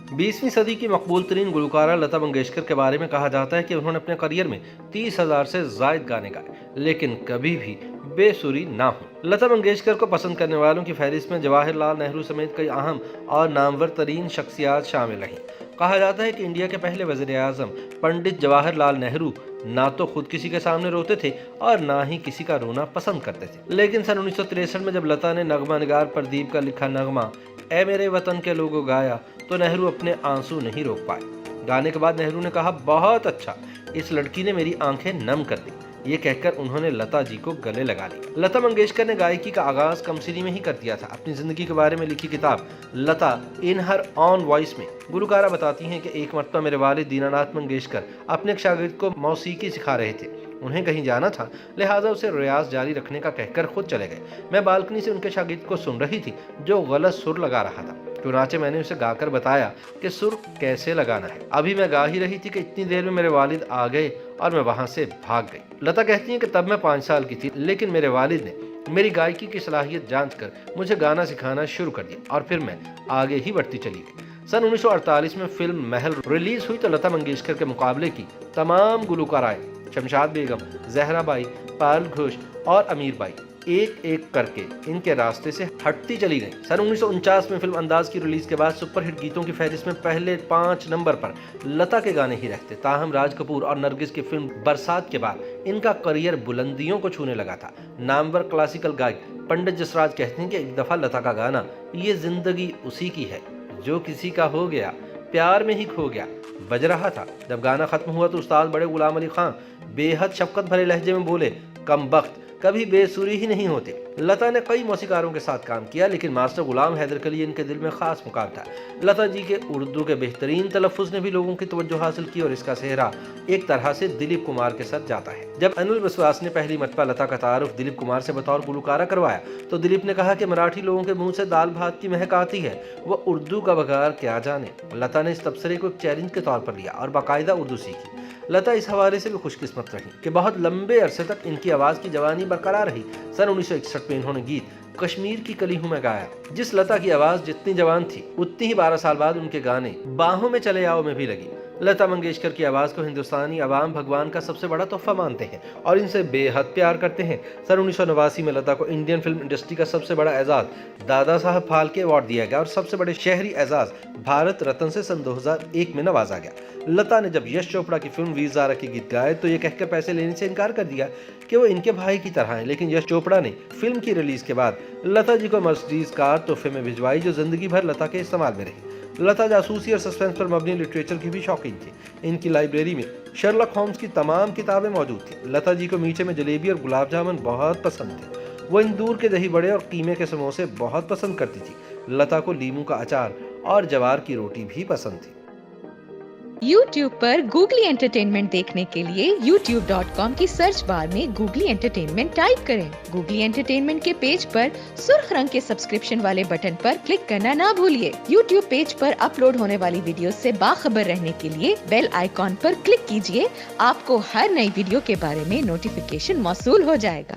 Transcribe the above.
20वीं सदी की मकबूल तरीन गुलकारा लता मंगेशकर के बारे में कहा जाता है कि उन्होंने अपने करियर में 30,000 से जायद गाने गाए, लेकिन कभी भी बेसुरी ना हो। लता मंगेशकर को पसंद करने वालों की फहरिस्त में जवाहरलाल नेहरू समेत कई अहम और नामवर तरीन शख्सियात शामिल रहीं। कहा जाता है कि इंडिया के पहले वजीर आजम पंडित जवाहरलाल नेहरू ना तो खुद किसी के सामने रोते थे और ना ही किसी का रोना पसंद करते थे। लेकिन सन 1963 में जब लता ने नगमा निगार प्रदीप का लिखा नगमा ए मेरे वतन के लोगों गाया तो नेहरू अपने आंसू नहीं रोक पाए। गाने के बाद नेहरू ने कहा, बहुत अच्छा, इस लड़की ने मेरी आंखें नम कर दी। ये कहकर उन्होंने लता जी को गले लगा लिया। लता मंगेशकर ने गायकी का आगाज कमसिनी में ही कर दिया था। अपनी जिंदगी के बारे में लिखी किताब लता इन हर ऑन वॉइस में गुलकारा बताती हैं कि एक मरतबा मेरे वालिद दीनानाथ मंगेशकर अपने एक शागिर्द को मौसीकी सिखा रहे थे। उन्हें कहीं जाना था, लिहाजा उसे रियाज जारी रखने का कहकर खुद चले गए। मैं बालकनी से उनके शागिर्द को सुन रही थी जो गलत सुर लगा रहा था। चुनाचे मैंने उसे गाकर बताया कि सुर कैसे लगाना है। अभी मैं गा ही रही थी कि इतनी देर में मेरे वालिद आ गए और मैं वहां से भाग गई। लता कहती हैं कि तब मैं 5 साल की थी, लेकिन मेरे वालिद ने मेरी गायकी की सलाहियत जानकर मुझे गाना सिखाना शुरू कर दिया और फिर मैं आगे ही बढ़ती चली गई। सन 1948 में फिल्म महल रिलीज हुई तो लता मंगेशकर के मुकाबले की तमाम गुलकाराएं शमशाद बेगम, जहरा बाई, पायल घोष और अमीर बाई एक एक करके इनके रास्ते से हटती चली गई। सन 1949 में फिल्म अंदाज की रिलीज के बाद सुपरहिट गीतों की फहरिस्त में पहले 5 नंबर पर लता के गाने ही रहते। ताहम राज कपूर और नरगिस की फिल्म बरसात के बाद इनका करियर बुलंदियों को छूने लगा था। नामवर क्लासिकल गायक पंडित जसराज कहते हैं कि एक दफा लता का गाना ये जिंदगी उसी की है जो किसी का हो गया, प्यार में ही खो गया बज रहा था। जब गाना खत्म हुआ तो उस्ताद बड़े गुलाम अली खान बेहद शफकत भरे लहजे में बोले, कमबख्त, कभी बेसुरी ही नहीं होते। लता ने कई मौसीकारों के साथ काम किया, लेकिन मास्टर गुलाम हैदर के लिए इनके दिल में खास मुकाम था। लता जी के उर्दू के बेहतरीन तलफ़ुज़ ने भी लोगों की तवज्जो हासिल की और इसका सेहरा एक तरह से दिलीप कुमार के साथ जाता है। जब अनिल विश्वास ने पहली मरतबा लता का तारुफ दिलीप कुमार से बतौर गुलकारा करवाया तो दिलीप ने कहा कि मराठी लोगों के मुंह से दाल भात की महक आती है, वह उर्दू का बगार क्या जाने। लता ने इस तबसरे को एक चैलेंज के तौर पर लिया और बाकायदा उर्दू सीखी। लता इस हवाले से भी खुशकिस्मत रही कि बहुत लंबे अरसे तक इनकी आवाज़ की जवानी बरकरार रही। सन 1961 में इन्होंने गीत कश्मीर की कली हूँ मैं गाया। जिस लता की आवाज़ जितनी जवान थी उतनी ही 12 साल बाद उनके गाने बाहों में चले आओ में भी लगी। लता मंगेशकर की आवाज़ को हिंदुस्तानी अवाम भगवान का सबसे बड़ा तोहफा मानते हैं और इनसे बेहद प्यार करते हैं। सन 1989 में लता को इंडियन फिल्म इंडस्ट्री का सबसे बड़ा एजाज दादा साहब फाल्के अवार्ड दिया गया और सबसे बड़े शहरी एजाज भारत रत्न से सन 2001 में नवाजा गया। लता ने जब यश चोपड़ा की फिल्म वीर ज़ारा के गीत गाए तो ये कहकर पैसे लेने से इनकार कर दिया कि वो इनके भाई की तरह हैं, लेकिन यश चोपड़ा ने फिल्म की रिलीज के बाद लता जी को मर्सिडीज कार तोहफे में भिजवाई जो जिंदगी भर लता के इस्तेमाल में रही। लता जासूसी और सस्पेंस पर मबनी लिटरेचर की भी शौकीन थी। इनकी लाइब्रेरी में शर्लक होम्स की तमाम किताबें मौजूद थी। लता जी को मीठे में जलेबी और गुलाब जामुन बहुत पसंद थे। वो इंदूर के दही बड़े और कीमे के समोसे बहुत पसंद करती थी। लता को लीमू का अचार और जवार की रोटी भी पसंद थी। YouTube पर गूगली एंटरटेनमेंट देखने के लिए youtube.com की सर्च बार में गूगली एंटरटेनमेंट टाइप करें। गूगली एंटरटेनमेंट के पेज पर सुर्ख रंग के सब्सक्रिप्शन वाले बटन पर क्लिक करना ना भूलिए। YouTube पेज पर अपलोड होने वाली वीडियो से बाखबर रहने के लिए बेल आइकॉन पर क्लिक कीजिए। आपको हर नई वीडियो के बारे में नोटिफिकेशन मौसूल हो जाएगा।